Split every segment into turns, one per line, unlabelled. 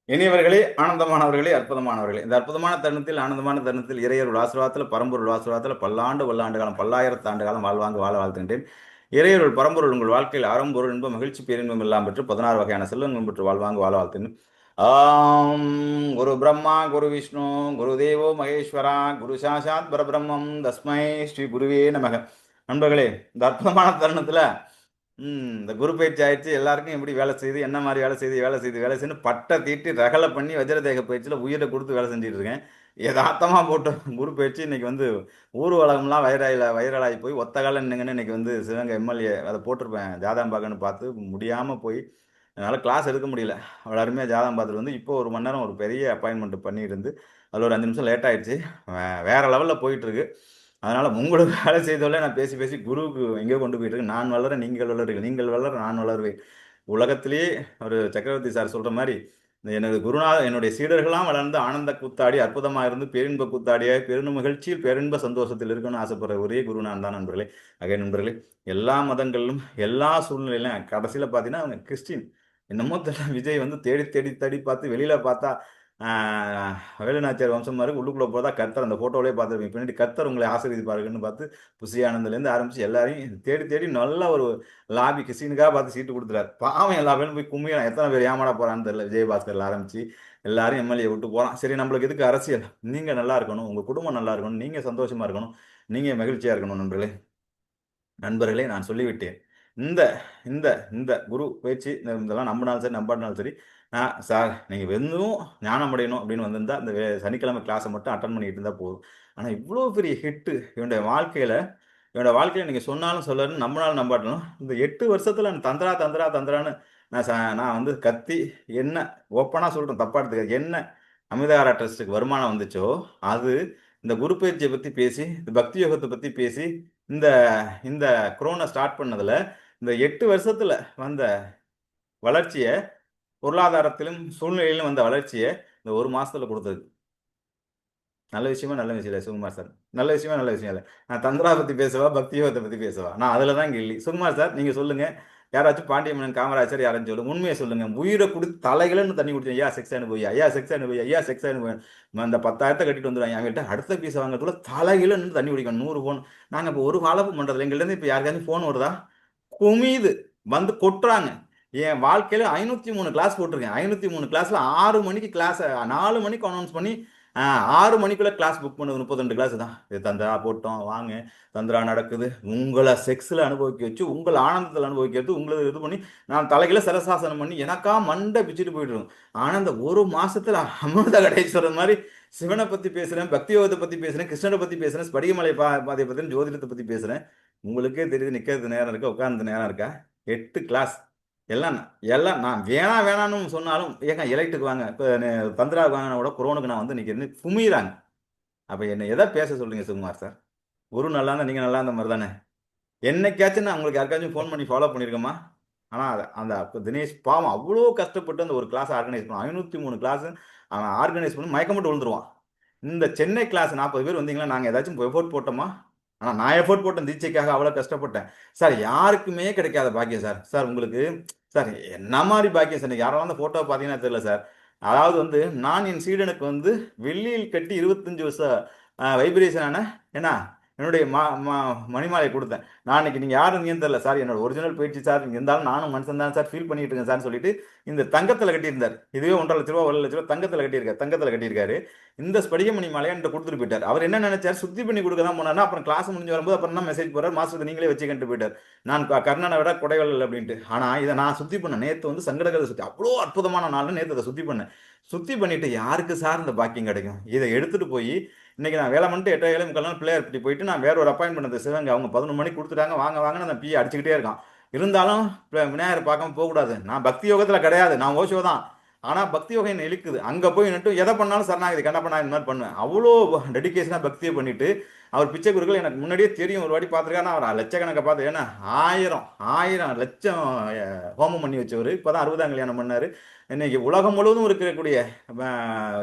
இனியவர்களே, ஆனந்தமானவர்களே, அற்புதமானவர்களே! இந்த அற்புதமான தருணத்தில், ஆனந்தமான தருணத்தில் இறையருள் ஆசீர்வாதத்தில, பரம்பொருள் ஆசீர்வாதத்தில பல்லாண்டு, பல்லாண்டு காலம், பல்லாயிரத்து ஆண்டு காலம் வாழ்வாங்கு வாழ வாழ்த்துகின்றேன். இறையருள் பரம்பொருள் உங்கள் வாழ்க்கையில் அறம்பொருள் இன்பம், மகிழ்ச்சி, பேரின்பம் எல்லாம் பெற்று 16 வகையான செல்வங்களும் பெற்று வாழ்வாங்கு வாழ வாழ்த்துகிறேன். ஆம் குரு பிரம்மா, குரு விஷ்ணு, குரு தேவோ மகேஸ்வரா, குரு சாட்சாத் பரபிரம்மம், தஸ்மை ஸ்ரீ குருவே நமக. நண்பர்களே, இந்த அற்புதமான தருணத்தில இந்த குரு பயிற்சி ஆயிடுச்சு. எல்லாருக்கும் எப்படி வேலை செய்யுது, என்ன மாதிரி வேலை செய்யுன்னு பட்டை தீட்டி ரகலை பண்ணி வஜ்ரதேக பயிற்சியில் உயிரை கொடுத்து வேலை செஞ்சுட்டு இருக்கேன். யதார்த்தமாக போட்ட குரு பயிற்சி இன்னைக்கு வந்து ஊர் உலகம்லாம் வைரலாகி போய் ஒத்த காலம் நின்னுங்கன்னு இன்னைக்கு வந்து சிவகங்கை எம்எல்ஏ அதை போட்டிருப்பேன் ஜாதகம் பார்க்கன்னு பார்த்து முடியாமல் போய் என்னால் கிளாஸ் எடுக்க முடியல. அவ்வளோ அருமையாக ஜாதகம் பார்த்துட்டு வந்து இப்போ 1 மணி நேரம் ஒரு பெரிய அப்பாயின்மெண்ட் பண்ணிட்டு இருந்து அதில் ஒரு 5 நிமிஷம் லேட் ஆயிடுச்சு. வேற லெவலில் போயிட்டு இருக்கு. அதனால உங்களுக்கு வேலை செய்தவர்களே நான் பேசி பேசி குருவுக்கு எங்கேயோ கொண்டு போயிட்டு இருக்கு. நான் வளர நீங்கள் வளருங்கள், நீங்கள் வளர நான் வளருவேன். உலகத்திலேயே ஒரு சக்கரவர்த்தி சார் சொல்ற மாதிரி எனது குருநாதர் என்னுடைய சீடர்களாம் வளர்ந்து ஆனந்த கூத்தாடி அற்புதமா இருந்து பேரின்ப கூத்தாடியாய் பெரும் மகிழ்ச்சியில் பேரின்ப சந்தோஷத்தில் இருக்கணும்னு ஆசைப்படுற ஒரே குரு நான் தான் நண்பர்களே. நண்பர்களே, எல்லா மதங்களிலும் எல்லா சூழ்நிலையிலும் கடைசியில பார்த்தீங்கன்னா அவங்க கிறிஸ்டின். என்னமோ தெரியல, விஜய் வந்து தேடி தேடி தேடி பார்த்து வெளியில பார்த்தா வேலுநாச்சியார் வம்சம் மாதிரி உள்ளுக்குள்ள போதா கர்த்தர் அந்த போட்டோவிலே பார்த்துருப்பீங்க. பின்னாடி கர்த்தர் உங்களை ஆசீர்வதிப்பாருன்னு பார்த்து புசி ஆனந்திலேருந்து ஆரம்பிச்சு எல்லாரையும் தேடி தேடி நல்ல ஒரு லாபி கிறிஸ்டினுக்காக பார்த்து சீட்டு கொடுத்துறாரு. பாவம் எல்லா பேரும் போய் கும்மியம் எத்தனை பேர் ஏமாட போறான்னு தெரியல. விஜயபாஸ்கர்ல ஆரம்பிச்சு எல்லாரும் எம்எல்ஏ விட்டு போறான். சரி, நம்மளுக்கு எதுக்கு அரசியல்? நீங்க நல்லா இருக்கணும், உங்க குடும்பம் நல்லா இருக்கணும், நீங்க சந்தோஷமா இருக்கணும், நீங்க மகிழ்ச்சியா இருக்கணும் நண்பர்களே. நண்பர்களே, நான் சொல்லிவிட்டேன். இந்த இந்த இந்த குரு பயிற்சி இதெல்லாம் நம்பினாலும் சரி, நம்பாட்டினாலும் சரி, சார் நீங்கள் வெறும் ஞானம் அடையணும் அப்படின்னு வந்திருந்தா இந்த சனிக்கிழமை கிளாஸை மட்டும் அட்டன் பண்ணிட்டு இருந்தால் போதும். ஆனால் இவ்வளோ பெரிய ஹிட்டு என்னோட வாழ்க்கையில் நீங்கள் சொன்னாலும் சொல்லணும், நம்பினாலும் நம்பாட்டணும், இந்த 8 வருஷத்தில் தந்திரா தந்திரா தந்திரான்னு நான் வந்து கத்தி என்ன ஓப்பனாக சொல்கிறேன், தப்பா எடுத்துக்க என்ன அமிர்தாரா ட்ரஸ்ட்டுக்கு வருமானம் வந்துச்சோ அது இந்த குரு பயிற்சியை பற்றி பேசி, இந்த பக்தி யோகத்தை பற்றி பேசி, இந்த இந்த கொரோனா ஸ்டார்ட் பண்ணதுல இந்த 8 வருஷத்துல வந்த வளர்ச்சிய, பொருளாதாரத்திலும் சூழ்நிலையிலும் வந்த வளர்ச்சிய இந்த 1 மாசத்துல குடுத்தது. நல்ல விஷயமா, நல்ல விஷயம் இல்ல சுகுமார் சார். நல்ல விஷயமா, நல்ல விஷயம் இல்ல. நான் தந்திரா பத்தி பேசவா, பக்தி யோகத்த பத்தி பேசவா? நான் அதுல தான் கில்லி. சுகுமார் சார், நீங்க சொல்லுங்க. யாராச்சும் பாண்டியமன்னன், காமராஜர் யாராச்சும் சொல்லுங்க. உண்மைய சொல்லுங்க. உயிர குடுத்து தலைகள்னு தண்ணி குடிச்சேன். ஐயா செக்ஸ் அனுபவி, ஐயா செக்ஸ் அனுபவி, ஐயா செக்ஸ் அனுபவி. அந்த 10,000 கட்டிட்டு வந்துருவாங்க. அவங்கள்ட்ட அடுத்த பீஸ் வாங்குறதுக்குள்ள தலைகீழ நின்னு தண்ணி குடிக்கணும். 100 ஃபோன். நாங்க இப்ப ஒரு ஃபாலோஅப் பண்றதில்ல. எங்கள்ட்ட இருந்து இப்ப யாருக்காச்சும் ஃபோன் வருதா? குமியுது. வந்து கொட்டுறாங்க. என் வாழ்க்கையில 503 கிளாஸ் போட்டிருக்கேன். 503 கிளாஸ்ல 6 மணிக்கு கிளாஸ 4 மணிக்கு அனௌன்ஸ் பண்ணி 6 மணிக்குள்ள கிளாஸ் புக் பண்ணது 32 கிளாஸ் தான். இது தந்திரா போட்டோம் வாங்க, தந்திரா நடக்குது. உங்கள செக்ஸ்ல அனுபவிக்க வச்சு, உங்கள ஆனந்தத்துல அனுபவிக்க வச்சு, உங்கள இது பண்ணி நான் தலைகீழ சிரசாசனம் பண்ணி எனக்கா மண்டை பிச்சுட்டு போயிட்டு இருக்கும். ஆனா இந்த 1 மாசத்துல அமிர்த கடேஸ்வரர் மாரி சிவனை பத்தி பேசுறேன், பக்தி யோகத்தை பத்தி பேசுறேன், கிருஷ்ணரை பத்தி பேசுறேன், ஸ்படிகமலை பாதையை பத்தி, ஜோதிடத்தை பத்தி பேசுறேன். உங்களுக்கே தெரியுது நிக்கிறது நேரம் இருக்கா, உட்கார்ந்து நேரம் இருக்கா? 8 கிளாஸ் எல்லாம் எல்லாம் நான் வேணான்னு சொன்னாலும், ஏங்க எலைட்டுக்கு வாங்க. இப்ப தந்திராவுக்கு வாங்கினா கூட குரோனுக்கு நான் வந்து இன்னைக்கு இருந்து குமியிறாங்க. அப்ப என்ன எதை பேச சொல்றீங்க சுகுமார் சார்? குரு நல்லா இருந்தா நீங்க நல்லா இருந்த மாரி தானே. என்னைக்காச்சும் நான் உங்களுக்கு யாருக்காச்சும் ஃபோன் பண்ணி ஃபாலோ பண்ணியிருக்கோமா? ஆனா அந்த தினேஷ் பாவம் அவ்ளோ கஷ்டப்பட்டு அந்த ஒரு கிளாஸ் ஆர்கனைஸ் பண்ணான். 503 கிளாஸ் அவன் ஆர்கனைஸ் பண்ணி மயக்கம் போட்டு விழுந்துருவான். இந்த சென்னை கிளாஸ் 40 பேர் வந்தீங்களா, நாங்க ஏதாச்சும் எஃபோர்ட் போட்டோமா? ஆனா நான் எஃபோர்ட் போட்டேன், தீட்சைக்காக அவ்வளோ கஷ்டப்பட்டேன். சார் யாருக்குமே கிடைக்காத பாக்கியம் சார். சார் உங்களுக்கு சார் என்ன மாரி பாக்கியம் சார். யாரெல்லாம் அந்த ஃபோட்டோவ பார்த்தீங்கன்னா தெரியல சார். அதாவது வந்து நான் என் சீடனுக்கு வந்து வெள்ளியில் கட்டி 25 வருஷம் வைப்ரேஷனான என்ன என்னுடைய மணிமாலையை குடுத்தேன். நான் அன்னைக்கு நீங்க யாரு இருந்தீங்கன்னு தெரியல சார். என்னோட ஒரிஜினல் போயிடுச்சு சார். இங்க இருந்தாலும் நானும் மனுஷன் தான் சார். ஃபீல் பண்ணிட்டு இருக்கேன் சார்ன்னு சொல்லிட்டு இந்த தங்கத்துல கட்டியிருந்தார். இதுவே ரூ. 1,50,000 1,00,000 தங்கத்துல கட்டியிருக்காரு. இந்த ஸ்படிகமணி மாலையை என்கிட்ட கொடுத்துட்டு போயிட்டார். அவர் என்ன நினைச்சார், சுத்தி பண்ணி கொடுக்க தான் போனார்னா, அப்புறம் கிளாஸ் முடிஞ்சு வரும்போது அப்புறம் தான் மெசேஜ் போறாரு, மாஸ்டர் நீங்களே வச்சுக்கிட்டு போயிட்டார். நான் கர்ணனை விட குடைவல் அப்படின்ட்டு. ஆனா இதை நான் சுத்தி பண்ணேன். நேத்து வந்து சங்கடகரை சுத்தி அவ்வளோ அற்புதமான நாள்னு நேத்து அதை சுத்தி பண்ணேன். சுத்தி பண்ணிட்டு யாருக்கு சார் இந்த பாக்கியம் கிடைக்கும்? இதை எடுத்துட்டு போய் இன்னைக்கு நான் வேலை பண்ணிட்டு 8:45 பிள்ளையார் இப்படி போயிட்டு நான் வேற ஒரு அப்பாயின்மெண்ட் சிவங்க அவங்க 11 மணிக்கு கொடுத்துட்டாங்க, வாங்க வாங்கன்னு அந்த பிஏ அடிச்சுக்கிட்டே இருக்கான். இருந்தாலும் விநாயகர் பார்க்காம போகக்கூடாது. நான் பக்தி யோகத்துல கிடையாது, நான் ஓஷோ தான். ஆனா பக்தி யோகம் என்ன இழுக்குது. அங்க போய் நின்று எதை பண்ணாலும் சரணாகதி கண்ணப்பண்ணா இந்த மாதிரி பண்ணுவேன். அவ்வளோ டெடிகேஷனா பக்தியை பண்ணிட்டு அவர் பிச்சை குருக்கள் எனக்கு முன்னாடியே தெரியும், ஒரு வாட்டி பார்த்துருக்காருன்னா அவர் லட்சக்கணக்கை பார்த்து ஏன்னா 1000 லட்சம் ஹோமம் பண்ணி வச்சவர். இப்போதான் 60ஆம் கல்யாணம் பண்ணாரு. இன்னைக்கு உலகம் முழுவதும் இருக்கக்கூடிய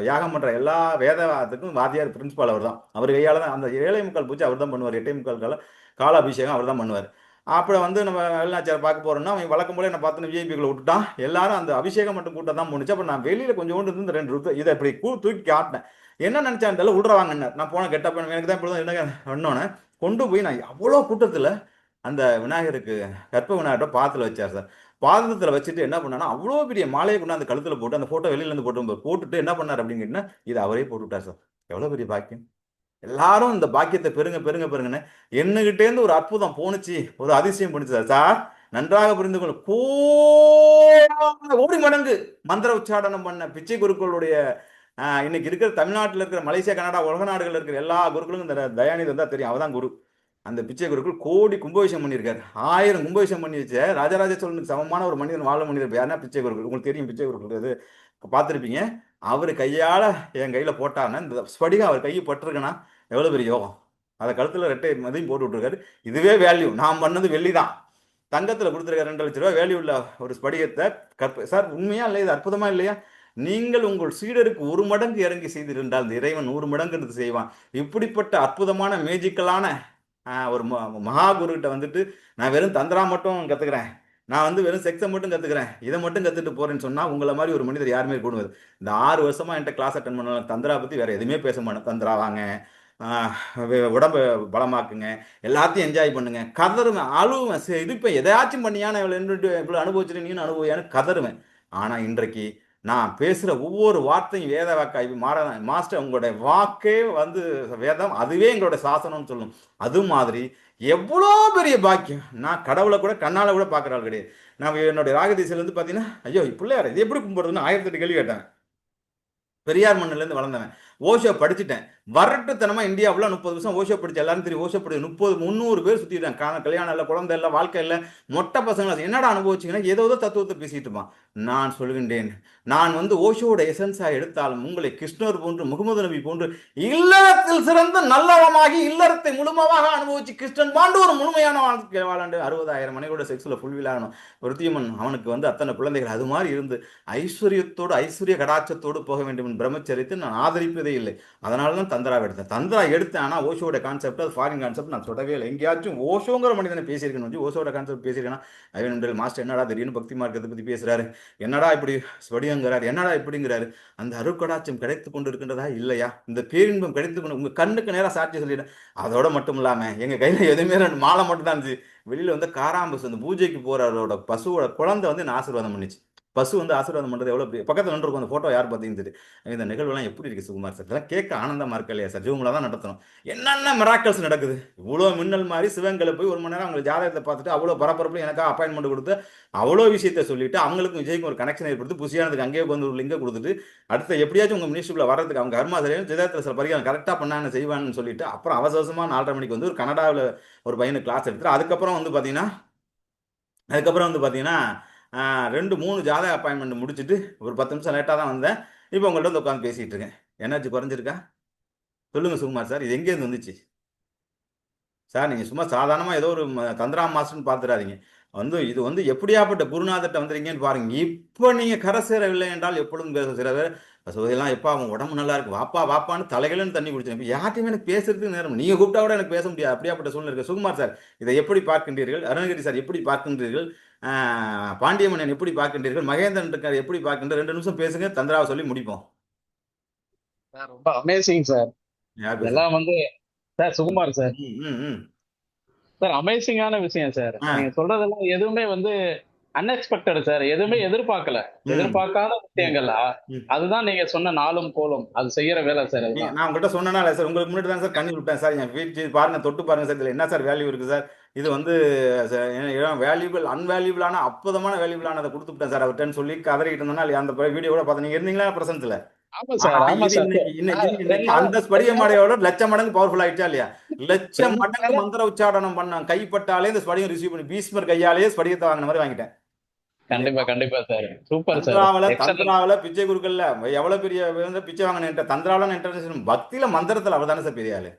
யாகம் பண்ற எல்லா வேதத்துக்கும் வாத்தியார் பிரின்சிபால் அவர் தான். அவர் கையால தான் அந்த 7:45 பூஜை அவர் தான் பண்ணுவார். 8:45 கால அபிஷேகம் அவர் தான் பண்ணுவார். அப்படி வந்து நம்ம வேலுநாச்சியார் பார்க்க போறோம்னா அவன் வழக்கம் போல என்ன பார்த்து விஐபிகளை விட்டுட்டான். எல்லாரும் அந்த அபிஷேகம் மட்டும் கூட்டம் தான் போணுச்சு. அப்ப நான் வெளியில கொஞ்சோண்டு இருந்து இந்த 2 இதை இப்படி தூக்கி காட்டினேன். என்ன நினைச்சான்னு தெரியல, விடுறவாங்க. நான் போன கெட்டப்ப எனக்கு தான் இப்படி என்ன பண்ணோன்னே கொண்டு போய் நான் அவ்வளோ கூட்டத்துல அந்த விநாயகருக்கு கற்ப விநாயகர்கிட்ட பாதத்துல வச்சார் சார். பாதத்துல வச்சுட்டு என்ன பண்ணானா அவ்வளோ பெரிய மாலையை கொண்டு அந்த கழுத்துல போட்டு அந்த போட்டோ வெளியில இருந்து போட்டுட்டு என்ன பண்ணார் அப்படின்னு கேட்டீங்கன்னா இதை அவரே போட்டு விட்டார் சார். எவ்வளவு பெரிய பாக்கியம். எல்லாரும் இந்த பாக்கியத்தை பெருங்க பெருங்க பெருங்கன்னு என்னகிட்டே இருந்து ஒரு அற்புதம் போணுச்சு, ஒரு அதிசயம் போணுச்சு சார். சார் நன்றாக புரிந்து கொள்ள, கோடி மடங்கு மந்திர உச்சாடனம் பண்ண பிச்சை குருக்களுடைய இன்னைக்கு இருக்கிற தமிழ்நாட்டில் இருக்கிற மலேசியா, கனடா, உலக நாடுகள் இருக்கிற எல்லா குருக்களும் இந்த தயாநிதி தான் தெரியும். அவதான் குரு. அந்த பிச்சை குருக்கள் கோடி கும்பாபிஷேகம் பண்ணியிருக்காரு. 1000 கும்பாபிஷேகம் பண்ணி வச்ச ராஜராஜ சோழனுக்கு சமமான ஒரு மனிதன் வாழ மனிதர் யாருன்னா பிச்சை குருக்கள். உங்களுக்கு தெரியும் பிச்சை குருக்கள், அது பார்த்துருப்பீங்க. அவர் கையால என் கையில போட்டாருன்னா இந்த ஸ்படிகம் அவர் கையை பட்டிருக்குன்னா எவ்வளவு பெரிய யோகம். அதை கழுத்துல ரெட்டை மதியம் போட்டு விட்டுருக்காரு. இதுவே வேல்யூ. நான் பண்ணது வெள்ளி தான், தங்கத்துல கொடுத்துருக்காரு 2 லட்சம் ரூபாய் வேல்யூ உள்ள ஒரு ஸ்படிகத்தை சார் உண்மையா இல்லை, இது அற்புதமா இல்லையா? நீங்கள் உங்கள் சீடருக்கு 1 மடங்கு இறங்கி செய்திருந்தால் இந்த இறைவன் 100 மடங்கு செய்வான். இப்படிப்பட்ட அற்புதமான மேஜிக்கலான ஒரு மகா குருகிட்ட வந்துட்டு நான் வெறும் தந்திரா மட்டும் கத்துக்கிறேன், நான் வந்து வெறும் செக்ஸை மட்டும் கத்துக்கிறேன், இதை மட்டும் கத்துட்டு போறேன்னு சொன்னா உங்களை மாதிரி ஒரு மனிதர் யாருமே கூடுவது. இந்த 6 வருஷமா என்கிட்ட கிளாஸ் அட்டன் பண்ண தந்திரா பத்தி வேற எதுவுமே பேச மாட்டேன். தந்திரா வாங்க, உடம்பை பலமாக்குங்க, எல்லாத்தையும் என்ஜாய் பண்ணுங்க, கதறுவேன், அழுவேன். இது இப்போ எதாச்சும் பண்ணியான இவ்வளோ அனுபவிச்சுட்டு நீனு அனுபவியான்னு கதறுவேன். ஆனால் இன்றைக்கு நான் பேசுகிற ஒவ்வொரு வார்த்தையும் வேத வாக்காய் மாஸ்டர் உங்களுடைய வாக்கே வந்து வேதம், அதுவே எங்களோட சாசனம்னு சொல்லும். அது மாதிரி எவ்வளோ பெரிய பாக்கியம். நான் கடவுளை கூட கண்ணால் கூட பார்க்குற ஆள் கிடையாது. நான் என்னுடைய ராகதீசிலேருந்து பார்த்தீங்கன்னா ஐயோ பிள்ளையார் இது எப்படி கும்பிடுறதுன்னு 1008 கேள்வி கேட்டேன். பெரியார் மண்ணிலேருந்து வளர்ந்தவன். ஓஷோ படிச்சுட்டேன். வரட்டுத்தனமா இந்தியாவில் 30 வருஷம் ஓஷோ படிச்சு எல்லாரும் தெரியும். ஓஷோ படிச்சு 300 பேர் சுற்றிட்டாங்க. கல்யாணம் இல்லை, குழந்தை இல்லை, வாழ்க்கை இல்லை, மொட்டை பசங்களை என்னடா அனுபவிச்சிங்கன்னா ஏதோ தத்துவத்தை பேசிட்டு இருப்பான். நான் சொல்கின்றேன், நான் வந்து ஓஷோட எசன்ஸா எடுத்தாலும் உங்களை கிருஷ்ணர் போன்று, முகமது நபி போன்று இல்லறத்தில் சிறந்த நல்லவமாகி இல்லறத்தை முழுமையாக அனுபவிச்சு கிருஷ்ணன் பாண்டு ஒரு முழுமையான வாழ்க்கை வாழாண்டு 60,000 மனைவியோட செக்ஸில் ஃபுல்விலாகணும் ஒருத்தியமன் அவனுக்கு வந்து அத்தனை குழந்தைகள் அது மாதிரி இருந்து ஐஸ்வர்யத்தோடு ஐஸ்வர்ய கடாட்சத்தோடு போக வேண்டும் என் பிரம்மச்சரியத்தை நான் ஆதரிப்பதே இல்லை. அதனால தான் தந்திரா எடுத்தேன். தந்திரா எடுத்தேன். ஆனால் ஓஷோட கான்செப்ட் அது ஃபாரின் கான்செப்ட் நான் சொல்லவே இல்லை. எங்கேயாச்சும் ஓஷோங்கிற மனிதனை பேசியிருக்கேன், ஓஷோட கான்செப்ட் பேசியிருக்கேன்னா ஐவன் மாஸ்டர் என்னடா திடீர்னு பக்தி மார்க்கத்தை பற்றி பேசுறாரு, என்னடா இப்படி ஸ்வடியங்கிறாரு, என்னடா இப்படிங்கிறாரு. அந்த அருட்கடாட்சம் கிடைத்து கொண்டு இருக்கின்றதா இல்லையா? இந்த பேரின்பம் கிடைத்து கொண்டு உங்க கண்ணுக்கு நேராக சாட்சி சொல்லிட்டேன். அதோட மட்டும் இல்லாமல் எங்கள் கையில் எதுவுமே 2 மாலை மட்டும் தான் இருந்துச்சு. வெளியில் வந்து காராம்பஸ் வந்து பூஜைக்கு போகிறவரோட பசுவோட குழந்தை வந்து என்ன ஆசீர்வாதம் பண்ணிச்சு. பசு வந்து ஆசீர்வாதம் பண்ணுறது எவ்வளோ பக்கத்தில் நின்று அந்த ஃபோட்டோ யார் பார்த்தீங்கன்னு இந்த நிகழ்வுலாம் எப்படி இருக்குது சுகுமார் சார்? இதெல்லாம் கேட்க ஆனந்தமாக இருக்கா இல்லையா சார்? ஜூமில் தான் நடத்தணும். என்னென்ன மிராக்கல்ஸ் நடக்குது. இவ்வளோ மின்னல் மாதிரி சிவங்களை போய் 1 மணி நேரம் அவங்க ஜாதகத்தை பார்த்துட்டு அவ்வளோ பரபரப்பில் எனக்காக அப்பாயின்மெண்ட் கொடுத்து அவ்வளோ விஷயத்த சொல்லிட்டு அவங்களுக்கும் விஜய்க்கும் ஒரு கனெக்ஷன் ஏற்படுத்தி புசியானதுக்கு அங்கேயே வந்து ஒரு லிங்கை கொடுத்துட்டு அடுத்த எப்படியாச்சும் உங்கள் மினிஸ்ட்ரியில் வர்றதுக்கு அவங்க கர்மாசரியும் ஜெயத்தில் சில பரிகாரம் கரெக்டாக பண்ணாங்க செய்வான்னு சொல்லிட்டு அப்புறம் அவசரமாக 4:30 மணிக்கு வந்து ஒரு கனடாவில் ஒரு பையனுக்கு கிளாஸ் எடுத்துட்டு அதுக்கப்புறம் வந்து பார்த்தீங்கன்னா 2-3 ஜாதக அப்பாயின்மெண்ட் முடிச்சுட்டு ஒரு 10 நிமிஷம் லேட்டாக தான் வந்தேன். இப்போ உங்கள்கிட்ட வந்து உட்காந்து பேசிகிட்டு இருக்கேன். எனர்ஜி குறைஞ்சிருக்கா சொல்லுங்கள் சுகுமார் சார்? இது எங்கேருந்து வந்துச்சு சார்? நீங்கள் சும்மா சாதாரணமாக ஏதோ ஒரு தந்திரா மாஸ்டர்னு பார்த்துடாதீங்க. இது வந்து எப்படியாப்பட்ட குருநாதர்கிட்ட வந்துருங்கன்னு பாருங்க. இப்போ நீங்கள் கரை சேரவில்லை என்றால் எப்பொழுதும் பேசுகிறவர் சோதெல்லாம் எப்போ அவன் உடம்பு நல்லா இருக்கு வாப்பா வாப்பான்னு தலைகளுன்னு தண்ணி குடிச்சேன். இப்போ யார்ட்டையுமே எனக்கு பேசுறதுக்கு நேரம், நீங்கள் கூப்பிட்டா கூட எனக்கு பேச முடியாது. அப்படியாப்பட்ட சூழ்நிலை இருக்கு. சுகுமார் சார் இதை எப்படி பார்க்கின்றீர்கள்? அருணகிரி சார் எப்படி பார்க்கின்றீர்கள்? பாண்டியமன்னன் எப்படி பார்க்கின்றீர்கள்? மகேந்திரன் இருக்கார் எப்படி பார்க்கின்ற? 2 நிமிஷம் பேசுங்க, தந்திராவை சொல்லி முடிப்போம்.
ரொம்ப அமேசிங் சார். இதெல்லாம் வந்து சார் சுகுமார் சார் சார் அமேசிங்கான விஷயம் சார். நீங்க சொல்றதெல்லாம் எதுவுமே வந்து அன்எக்ஸ்பெக்டட் சார். எதுவுமே எதிர்பார்க்கல, எதிர்பார்க்காத விஷயங்கள். அதுதான் நீங்க சொன்ன நாளும் கோலும் அது செய்யற வேலை சார்.
நான் உங்கள்கிட்ட சொன்னா சார் உங்களுக்கு முன்னாடி தான் சார் கண்ணி விட்டேன் சார். என் வீட்டு பாருங்க, தொட்டு பாருங்க சார். இதுல என்ன சார் வேல்யூ இருக்கு சார்? இது வந்து வேல்யூபிள் அன்வேல்யூபிளான அற்புதமான வேல்யூபிளானதை கொடுத்துட்டேன் சார் அவர்கிட்ட சொல்லி கதறிட்டு இருந்தோம்னா அந்த வீடியோ கூட பார்த்து நீங்க இருந்தீங்களா பிரசன்ஸ்ல? அந்த ஸ்படிக மாடையோட 1,00,000 மடங்கு பவர்ஃபுல் ஆயிடுச்சா இல்லையா? 1,00,000 மடங்கு மந்திர உச்சாடனம் பண்ண கைப்பட்டாலே இந்த ஸ்படிகம் ரிசீவ் பண்ணி பீஸ்மர் கையாலேயே ஸ்படிகத்தை வாங்கின மாதிரி வாங்கிட்டேன்.
கண்டிப்பா சார். Super
sir. தந்திராவில பிச்சை குருக்கள்ல எவ்வளவு பெரிய பிச்சை வாங்கின தந்திராவில இன்டர்நேஷனல் பக்தியில மந்திரத்துல அவர் தானே சார் பெரிய ஆளு.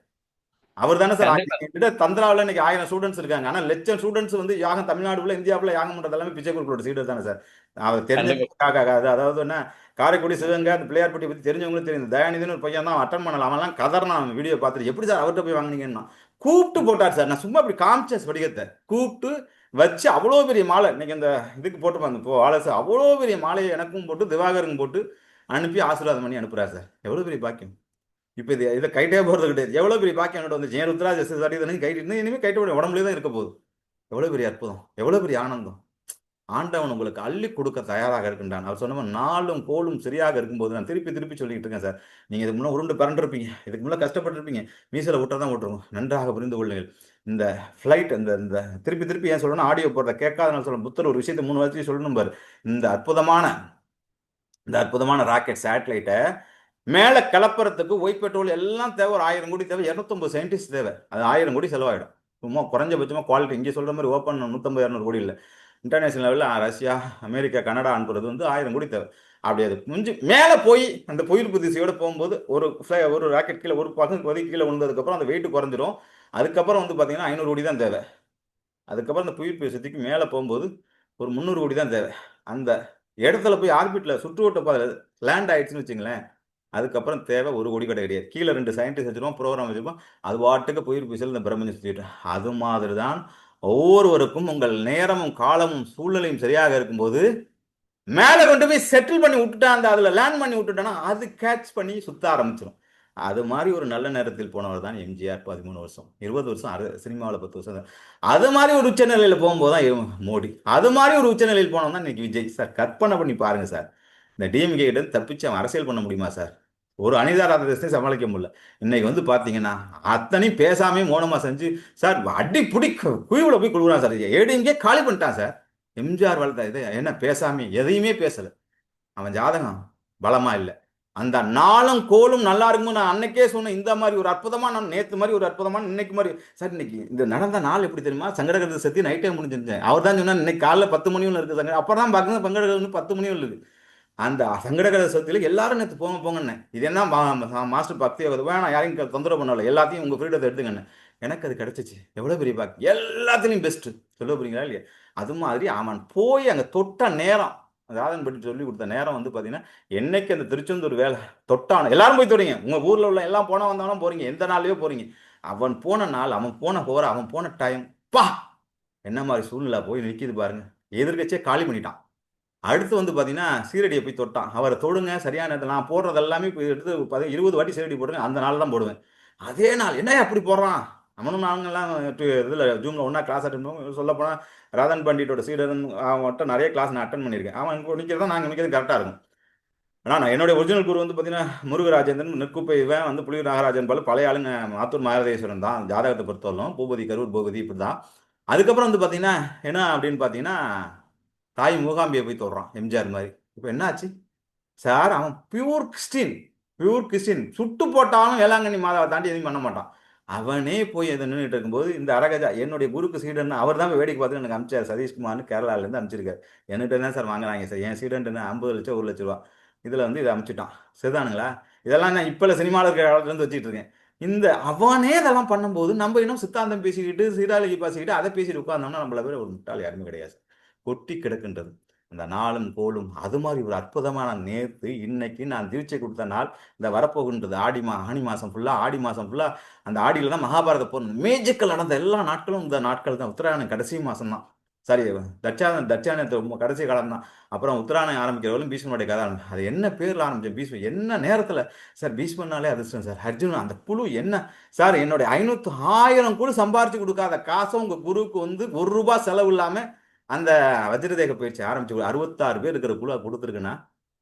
அவர் தானே சார்
கண்டிப்பா.
என்கிட்ட தந்திராவில் இன்னைக்கு 1000 ஸ்டூடெண்ட்ஸ் இருக்காங்க. ஆனா லட்சம் ஸ்டூடெண்ட்ஸ் வந்து யாகம் தமிழ்நாடுல இந்தியாவுல யாகம் பண்றது எல்லாமே பிச்சை குருக்களோட சீடர் தானே சார். அவர்
கண்டிப்பா.
தெரிஞ்சவங்களுக்காக அதாவது என்ன, காரைக்குடி சிவகங்கை அந்த பிள்ளையார்பட்டி பத்தி தெரிஞ்சவங்களும் தெரியும். தயாநிதினு ஒரு பையன் தான் அட்டன் பண்ணலாம். அவன்லாம் கதர்னான் வீடியோ பார்த்துட்டு, எப்படி சார் அவர்கிட்ட போய் வாங்குனீங்கன்னா கூப்பிட்டு போட்டார் சார். நான் சும்மா இப்படி காமிச்சேன் வடிகத்தை கூப்பிட்டு வச்சு அவ்வளோ பெரிய மாலை இன்னைக்கு அந்த இதுக்கு போட்டு இப்போ ஆளை சார் அவ்வளோ பெரிய மாலையை எனக்கும் போட்டு திவாகருக்கும் போட்டு அனுப்பி ஆசீர்வாதம் பண்ணி அனுப்புறாரு சார். எவ்வளோ பெரிய பாக்கியம். இப்போ இதை கைட்டே போகிறது கிடையாது. எவ்வளோ பெரிய பாக்கியம் என்னோட வந்து ஜெய ருத்ராஜ் சரி கைட்டு இன்னும் இனிமேல் கைட்ட உடம்புலேயே தான் இருக்க போகுது. எவ்வளோ பெரிய அற்புதம், எவ்வளோ பெரிய ஆனந்தம். ஆண்டவன் உங்களுக்கு அள்ளி கொடுக்க தயாராக இருக்கின்றான். அவர் சொன்ன நாளும் கோலும் சரியாக இருக்கும்போது நான் திருப்பி திருப்பி சொல்லிட்டு இருக்கேன் சார். நீங்க இதுக்கு முன்னே உருண்டு பறந்துருப்பீங்க, இதுக்கு முன்னே கஷ்டப்பட்டிருப்பீங்க, மீசல விட்டா தான் விட்டுருவோம். நன்றாக புரிந்து கொள்ளுங்கள். இந்த ஃப்ளைட் இந்த இந்த திருப்பி திருப்பி ஏன் சொல்லணும், ஆடியோ போடுற கேட்காத சொல்லணும். புத்தர் ஒரு விஷயத்தை 3 வருஷம் சொல்லணும் பாரு. இந்த அற்புதமான ராக்கெட் சேட்டலைட்டை மேலே கலப்புறதுக்கு ஒயிட் பெட்ரோல் எல்லாம் தேவை. ஒரு 1000 கோடி தேவை, 250 சயின்டிஸ்ட் தேவை. அது 1000 கோடி செலவாயிடும். சும்மா குறைஞ்சபட்சமாக குவாலிட்டி இங்கே சொல்கிற மாதிரி ஓப்பன் 150-200 கோடி இல்லை. இன்டர்நேஷனல் லெவலில் ரஷ்யா, அமெரிக்கா, கனடா அனுப்புறது வந்து 1000 கோடி தேவை. அப்படி அது முடிஞ்சு மேலே போய் அந்த புயிர்ப்பு திசையோடு போகும்போது ஒரு ராக்கெட் கீழே ஒரு பகுதி கீழே விழுந்ததுக்கப்புறம் அந்த வெயிட் குறைஞ்சிரும். அதுக்கப்புறம் வந்து பார்த்தீங்கன்னா 500 கோடி தான் தேவை. அதுக்கப்புறம் அந்த புயிர்ப்பு திசைக்கு மேலே போகும்போது ஒரு 300 கோடி தான் தேவை. அந்த இடத்துல போய் ஆர்பிட்டில் சுற்றுவட்ட பாதையில் லேண்ட் ஆயிடுச்சுன்னு வச்சுங்களேன், அதுக்கப்புறம் தேவை 1 கோடி கூட கிடையாது. கீழே 2 சயின்டிஸ்ட் வச்சிருப்போம், ப்ரோக்ராம் வச்சிருப்போம். அது பாட்டுக்கு போய் இந்த பிரபஞ்சம் சுற்றிட்டு அது மாதிரி தான் ஒவ்வொருவருக்கும் உங்கள் நேரமும் காலமும் சூழ்நிலையும் சரியாக இருக்கும்போது மேலே கொண்டு போய் செட்டில் பண்ணி விட்டுட்டா, அந்த அதில் லேண்ட் பண்ணி விட்டுட்டோன்னா அது கேட்ச் பண்ணி சுத்த ஆரம்பிச்சிடும். அது மாதிரி ஒரு நல்ல நேரத்தில் போனவர் தான் எம்ஜிஆர். 13 வருஷம், 20 வருஷம் சினிமாவில் 10 வருஷம். அது மாதிரி ஒரு உச்சநிலையில் போகும்போது தான் மோடி. அது மாதிரி ஒரு உச்சநிலையில் போனோம் தான் இன்னைக்கு விஜய் சார். கற்பனை பண்ணி பாருங்க சார். இந்த டிஎம்கே கிட்ட தப்பிச்சு அவன் அரசியல் பண்ண முடியுமா சார்? ஒரு அனிதா ராதாகிருஷ்ணன் சமாளிக்க முடியல. இன்னைக்கு வந்து பாத்தீங்கன்னா அத்தனையும் பேசாமே மௌனமா செஞ்சு சார் அடி பிடி குழிவுல போய் கொடுக்குறான் சார். ஏடிஎம்கே காலி பண்ணிட்டான் சார். எம்ஜிஆர் வளர்த்த இது என்ன பேசாம எதையுமே பேசல. அவன் ஜாதகம் பலமா இல்லை. அந்த நாளும் கோலும் நல்லா இருக்கும்னு நான் அன்னைக்கே சொன்னேன். இந்த மாதிரி ஒரு அற்புதமான நேற்று மாதிரி ஒரு அற்புதமான இன்னைக்கு மாதிரி சார். இன்னைக்கு இந்த நடந்த நாள் எப்படி தெரியுமா? சங்கடகரத்தை சத்தி நைட்டே முடிஞ்சிருந்தேன். அவர் தான் சொன்னா இன்னைக்கு காலைல 10 மணி ஒன்று இருக்கு சங்கடம். அப்புறம் தான் பார்க்கணும் பங்கடகர் 10 மணி இருக்கு. அந்த சங்கடகர சதுர்த்தியில எல்லாரும் நேற்று போங்கன்னு. இது என்ன மாஸ்டர் பக்தி வேணாம், யாரையும் தொந்தரவு பண்ணல, எல்லாத்தையும் உங்க ஃப்ரீடத்தை எடுத்துங்கன்னு. எனக்கு அது கிடைச்சிச்சு. எவ்வளவு பெரிய பாக்கி. எல்லாத்துலையும் பெஸ்ட் சொல்ல போறீங்களா இல்லையா? அது மாதிரி அவன் போய் அங்க தொட்ட நேரம், ராதன் பற்றி சொல்லி கொடுத்த நேரம் வந்து பாத்தீங்கன்னா, என்னைக்கு அந்த திருச்செந்தூர் வேலை தொட்டான எல்லாரும் போய் தொடங்க. உங்க ஊர்ல உள்ள எல்லாம் போன வந்தாலும் போறீங்க, எந்த நாள்லயோ போறீங்க. அவன் போன நாள், அவன் போன டைம் பா என்ன மாதிரி சூழ்நிலை போய் நிற்கிது பாருங்க. எதிர்கட்சியே காலி பண்ணிட்டான். அடுத்து வந்து பார்த்தீங்கன்னா சீரடியை போய் தொட்டான். அவரை தொடுங்க சரியான நேரத்தில் நான் போடுறது எல்லாமே இப்போ எடுத்து 20 வாட்டி சீரடி போடுங்க, அந்த நாள் தான் போடுவேன். அதே நாள் என்ன அப்படி போடுறான்? அவனும் நாங்கெல்லாம் இதில் ஜூமில் ஒன்றா கிளாஸ் அட்டன் பண்ணுவோம். சொல்லப்போனால் ராதன் பண்டிட்டோட சீடர் அவன்கிட்ட நிறைய கிளாஸ் நான் அட்டன் பண்ணியிருக்கேன். அவன் நிற்கிறதா நாங்கள் நிற்கிறது கரெக்டாக இருக்கும். ஆனால் என்னுடைய ஒரிஜினல் குரு வந்து பார்த்தீங்கன்னா முருகராஜேந்திரன், நெற்குப்பை இவன் வந்து புலியூர் நாகராஜன் போல பழைய ஆளுங்க. மாத்தூர் மாரதேஸ்வரன் தான் ஜாதகத்தை பொறுத்தவரைக்கும். பூபதி கரூர் பூபதி இப்படி தான். அதுக்கப்புறம் வந்து பார்த்தீங்கன்னா என்ன அப்படின்னு பார்த்தீங்கன்னா தாய் மூகாம்பியை போய் தொடுறான் எம்ஜிஆர் மாதிரி. இப்போ என்ன ஆச்சு சார்? அவன் பியூர் கிறிஸ்டின் சுட்டு போட்டாலும் வேளாங்கண்ணி மாதாவை தாண்டி எதுவும் பண்ண மாட்டான். அவனே போய் எதை நின்றுட்டு இருக்கும்போது இந்த அரகஜா என்னுடைய குருக்கு சீடன்னு அவர் தான் வேடிக்கை பார்த்து எனக்கு அனுப்பிச்சார். சதீஷ்குமார்னு கேரளாலேருந்து அனுப்பிச்சிருக்காரு. என்கிட்ட தான் சார் வாங்குறாங்க சார். என் சீடன்ட்டு 50 லட்சம் 1 லட்ச ரூபா இதில் வந்து இதை அனுப்பிச்சிட்டான். சரிதானுங்களா? இதெல்லாம் நான் இப்போ சினிமாவில் இருக்கிற காலத்துலேருந்து வச்சுட்டு இருக்கேன். இந்த அவனே இதெல்லாம் பண்ணும்போது நம்ம இன்னும் சித்தாந்தம் பேசிக்கிட்டு சீராளி பேசிக்கிட்டு அதை பேசிட்டு உட்கார்ந்தோம்னா நம்மள பேர் ஒரு முட்டாள் யாருமே கிடையாது. கொட்டி கிடக்கின்றது அந்த நாளும் கோலும். அது மாதிரி ஒரு அற்புதமான நேற்று இன்னைக்கு நான் தீட்சை கொடுத்த நாள் இந்த வரப்போகின்றது. ஆடி மாதம் ஃபுல்லாக அந்த ஆடியில் தான் மகாபாரத போர் மேஜிக்கல் நடந்த எல்லா நாட்களும் இந்த நாட்கள் தான். உத்தராயணம் கடைசி மாதம் தான். சாரி, தட்சாயணத்தை கடைசி காலம் தான். அப்புறம் உத்தராயணம் ஆரம்பிக்கிறவங்களும் பீஷ்மனுடைய கதை ஆரம்பிச்சு. அது என்ன பேரில் ஆரம்பிச்சேன் பீஷ்மன் என்ன நேரத்தில் சார்? பீஷ்மனாலே அதிர்ஷ்டம் சார். அர்ஜுன் அந்த குழு என்ன சார்? என்னுடைய 1000 குழு சம்பாரிச்சு கொடுக்காத காசை உங்கள் குருவுக்கு வந்து ₹1 செலவு இல்லாமல் அந்த வஜ்ரதேக பயிற்சி ஆரம்பிச்சு 66 பேர் இருக்கிற குழு கொடுத்துருக்குன்னா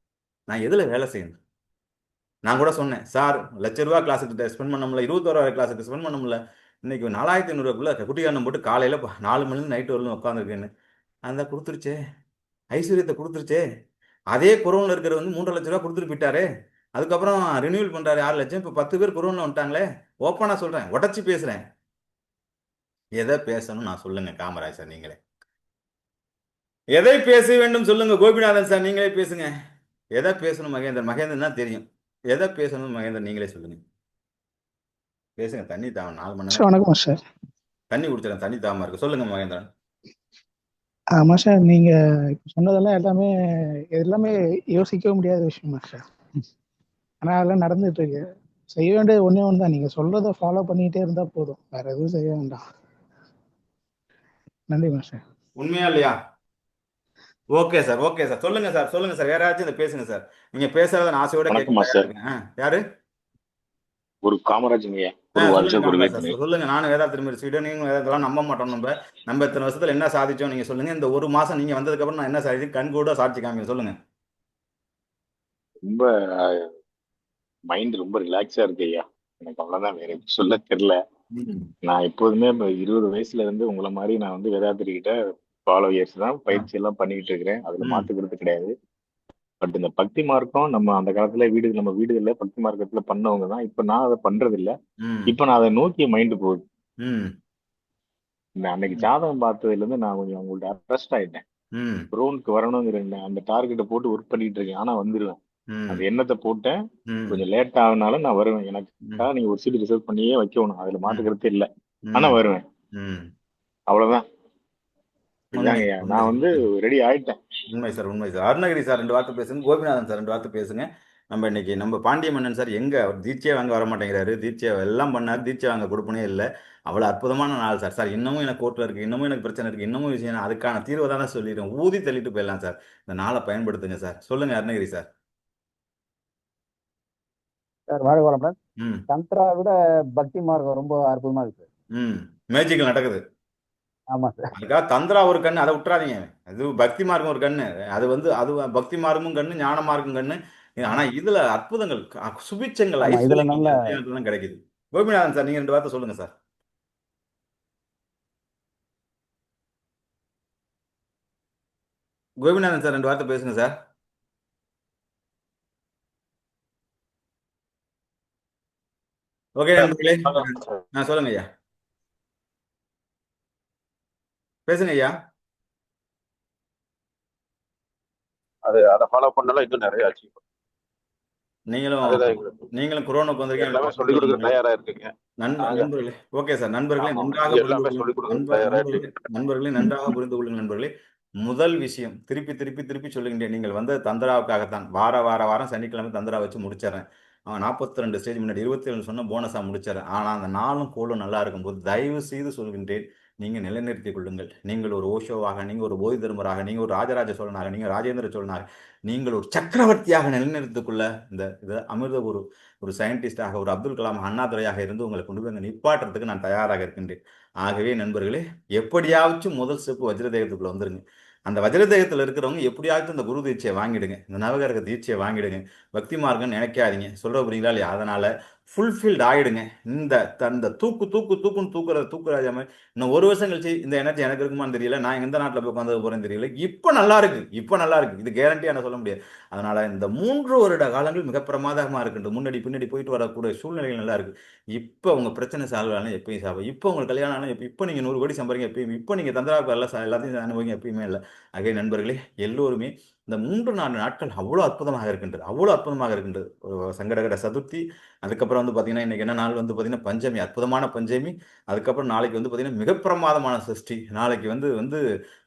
நான் எதில் வேலை செய்யணும்? நான் கூட சொன்னேன் சார், ₹1,00,000 கிளாஸுக்கு ஸ்பெண்ட் பண்ண முடியல, 21,000 கிளாஸுக்கு ஸ்பெண்ட் பண்ண முடியல. இன்னைக்கு 4500 குட்டிக்காரனை போட்டு காலையில் 4 மணிலேருந்து நைட்டு வரலும் உட்காந்துருக்கேன்னு அந்த கொடுத்துருச்சே, ஐஸ்வர்யத்தை கொடுத்துருச்சே. அதே குரோனில் இருக்கிற வந்து ₹3,00,000 கொடுத்துட்டு போயிட்டாரு. அதுக்கப்புறம் ரினியூவல் பண்ணுறாரு 6 லட்சம். இப்போ 10 பேர் குரோனில் வந்துட்டாங்களே. ஓப்பனாக சொல்கிறேன், உடச்சி பேசுகிறேன். எதை பேசணும் நான் சொல்லுங்க காமராஜ் சார், நீங்களே எதை பேச வேண்டும் சொல்லுங்க. கோபிநாதன் சார் நீங்களே பேசுங்க. எதை பேசணும் மகேந்திரன் தான் தெரியும். எதை பேசணும் மகேந்திரன் நீங்களே சொல்லுங்க. பேசுங்க. தண்ணி தாகம் 4 மணி
சார்
நேரம்
வணக்கம் சார்.
தண்ணி குடிச்சிடறேன். தண்ணி தாகமா இருக்கு. சொல்லுங்க மகேந்திரன்.
ஆமாம் சார், நீங்கள் இப்போ சொன்னதெல்லாம் எல்லாமே யோசிக்கவே முடியாத விஷயமா சார். ஆனால் அதெல்லாம் நடந்துட்டு இருக்கு. செய்ய வேண்டியது ஒன்றே ஒன்று தான், நீங்கள் சொல்கிறத ஃபாலோ பண்ணிக்கிட்டே இருந்தால் போதும், வேற எதுவும் செய்ய வேண்டாம். நன்றி சார்.
உண்மையா இல்லையா? Okay sir, okay sir. சொல்லுங்க சார், சொல்லுங்க சார். வேற யாராச்சும் இதை பேசுங்க சார். நீங்க பேசுறத நான் ஆசையோட கேட்க
வணக்கம்மா
தயாரா
சார்.
இருக்கேன். யாரு?
ஒரு காமராஜ்ங்கய்யா. ஒரு
சொல்லுங்க
வருஷம்
காமராஜ்
கொடுவேன்.
சார். சொல்லுங்க. நானும் வேதா திரும்பி ஸ்வீடன் நீங்க வேதத்தெல்லாம் நம்ப மாட்டோம். நம்ம இத்தனை வருஷத்துல என்ன சாதிச்சோம் நீங்க சொல்லுங்க. இந்த ஒரு மாசம் நீங்க வந்ததுக்கு அப்புறம் நான் என்ன சாதிச்சு கண் கூட சாட்சி காமிங்க. சொல்லுங்க.
ரொம்ப மைண்ட் ரொம்ப ரிலாக்ஸா இருக்கு ஐயா. எனக்கு அவ்வளவுதான், வேற எதுவும் சொல்ல தெரியல. நான் எப்போதுமே 20 வயசுல இருந்து உங்களை மாதிரி நான் வந்து வேதாத்திரி கிட்ட ஃபாலோயர்ஸ் தான், பயிற்சி எல்லாம் பண்ணிக்கிட்டு இருக்கிறேன். அதுல மாத்துக்கிறது கிடையாது. பட் இந்த பக்தி மார்க்கம் நம்ம அந்த காலத்துல நம்ம வீடுகள்ல பக்தி மார்க்கத்துல பண்ணவங்க தான். இப்ப நான் அதை பண்றது இல்ல. இப்ப நான் அதை நோக்கிய மைண்ட் போகுது. அன்னைக்கு ஜாதகம் பார்த்ததுல இருந்து நான் கொஞ்சம் உங்கள்ட்ட அட்ரஸ்ட் ஆயிட்டேன். ரோனுக்கு வரணுங்கிற அந்த டார்கெட்டை போட்டு ஒர்க் பண்ணிட்டு இருக்கேன். ஆனா வந்துருவேன். அந்த எண்ணத்தை போட்டேன். கொஞ்சம் லேட் ஆகுனாலும் நான் வருவேன். எனக்கு நீங்க ஒரு சீட் ரிசர்வ் பண்ணியே வைக்கணும், அதுல மாத்துக்கிறதே இல்லை. ஆனா வருவேன். அவ்வளவுதான். நான் வந்து ரெடி ஆயிட்டேன்.
உண்மை சார், உண்மை சார். அருணகிரி சார் 2 வார்த்தை பேசுங்க. கோபிநாதன் சார் 2 வார்த்தை பேசுங்க. நம்ம இன்னைக்கு நம்ம பாண்டிய மன்னன் சார் எங்க அவர் தீட்சையே வாங்க வர மாட்டேங்கிறாரு. தீட்சை எல்லாம் பண்ணாரு, தீட்சை வாங்க கொடுப்பனே இல்லை. அவ்வளவு அற்புதமான நாள் சார். சார் இன்னமும் எனக்கு கோர்ட்ல இருக்கு, இன்னமும் எனக்கு பிரச்சனை இருக்கு, இன்னமும் விஷயம் அதுக்கான தீர்வை தானே சொல்லிடுறேன். ஊதி தள்ளிட்டு போயிடலாம் சார். இந்த நாளை பயன்படுத்துங்க சார். சொல்லுங்க அருணகிரி சார்.
சார் வாழ்க வளமுடன். தந்திரா விட பக்தி மார்க்கம் ரொம்ப அற்புதமா இருக்கு.
மேஜிக்கல் நடக்குது.
ஆமா சார்.
அதுக்காக தந்திரா ஒரு கண்ணு, அதை விட்டுறாதீங்க. அது பக்தி மார்க்கம் ஒரு கண்ணு. அது பக்தி மார்க்கமும் கண்ணு, ஞான மார்க்கம் கண்ணு. ஆனா இதுல அற்புதங்கள், சுபிச்சங்கள்,
இதுல நல்ல
ஐஸ்வர்யம் கிடைக்குது. கோபிநாதன் சார், நீங்க 2 வார்த்தை சொல்லுங்க சார். கோபிநாதன் சார் 2 வார்த்தை பேசுங்க சார். ஓகே நண்பர்களே, சொல்லுங்க ஐயா. பேசுங்க ஐயா.
அதை ஃபாலோ பண்ணலாம், இன்னும் நிறைய அச்சீவ்.
நீங்களும் கொரோனாக்கு வந்திருக்கீங்க,
எல்லாமே சொல்லிக் கொடுக்க தயாரா இருக்கீங்க
நண்பர்களே. Okay sir. நண்பர்களே நன்றாக புரிந்து கொள்ளுங்கள் நண்பர்களே. முதல் விஷயம் திருப்பி சொல்லுகின்றேன். நீங்கள் வந்த தந்திராவுக்காகத்தான். வாரம் சனிக்கிழமை தந்திரா வச்சு முடிச்சிடறேன். 42 ஸ்டேஜ் முன்னாடி 27 சொன்ன போனஸா முடிச்சிடறேன். ஆனா அந்த நாளும் கோளும் நல்லா இருக்கும்போது தயவு செய்து சொல்கின்றேன், நீங்க நிலைநிறுத்திக் கொள்ளுங்கள். நீங்கள் ஒரு ஓஷோவாக, நீங்க ஒரு போதி தர்மராக, நீங்க ஒரு ராஜராஜ சோழனாக, நீங்க ராஜேந்திர சோழனாக, நீங்கள் ஒரு சக்கரவர்த்தியாக நிலைநிறுத்திக்கொள்ள இந்த அமிர்த ஒரு சயின்டிஸ்டாக, ஒரு அப்துல் கலாம், அண்ணாதுரையாக இருந்து உங்களை கொண்டு போய் நிப்பாட்டுறதுக்கு நான் தயாராக இருக்கின்றேன். ஆகவே நண்பர்களே, எப்படியாச்சும் முதல் ஸ்டெப் வஜ்ரதேகத்துக்குள்ள வந்துருங்க. அந்த வஜ்ரதேகத்தில் இருக்கிறவங்க எப்படியாச்சும் இந்த குரு தீட்சையை வாங்கிடுங்க, இந்த நவகரக தீட்சையை வாங்கிடுங்க. பக்தி மார்க்கம் நினைக்காதீங்க. சொல்ற புரியுங்களா இல்லையா? அதனால ஃபுல்ஃபில்ட் ஆயிடுங்க. இந்த தூக்குன்னு தூக்குறாஜா மாதிரி இன்னும் 1 வருஷம் கழிச்சு இந்த எனர்ஜி எனக்கு இருக்குமான்னு தெரியல, நான் எந்த நாட்டில் போய் உட்காந்து போறேன்னு தெரியல. இப்போ நல்லா இருக்கு. இது கேரண்டியா நான் சொல்ல முடியாது. அதனால இந்த 3 வருட காலங்கள் மிக பிரமாதமா இருக்குன்றது. முன்னாடி பின்னாடி போயிட்டு வரக்கூடிய சூழ்நிலைகள் நல்லா இருக்கு. இப்போ உங்க பிரச்சனை சால்வ் ஆனாலும் எப்பயும் சால்வ், இப்போ உங்களுக்கு கல்யாணம் ஆனாலும், இப்போ நீங்க 100 கோடி சம்பாதிங்க எப்பயும், இப்போ நீங்க தந்திராவுக்கு எல்லாத்தையும் அனுபவிங்க எப்பயுமே இல்லை. ஆகவே நண்பர்களே, எல்லோருமே இந்த 3-4 நாட்கள் அவ்வளோ அற்புதமாக இருக்கின்றது. சங்கடகர சதுர்த்தி, அதுக்கப்புறம் வந்து பார்த்தீங்கன்னா இன்னைக்கு என்ன நாள் வந்து பார்த்தீங்கன்னா பஞ்சமி, அற்புதமான பஞ்சமி. அதுக்கப்புறம் நாளைக்கு வந்து பார்த்தீங்கன்னா மிக பிரமாதமான சஷ்டி. நாளைக்கு வந்து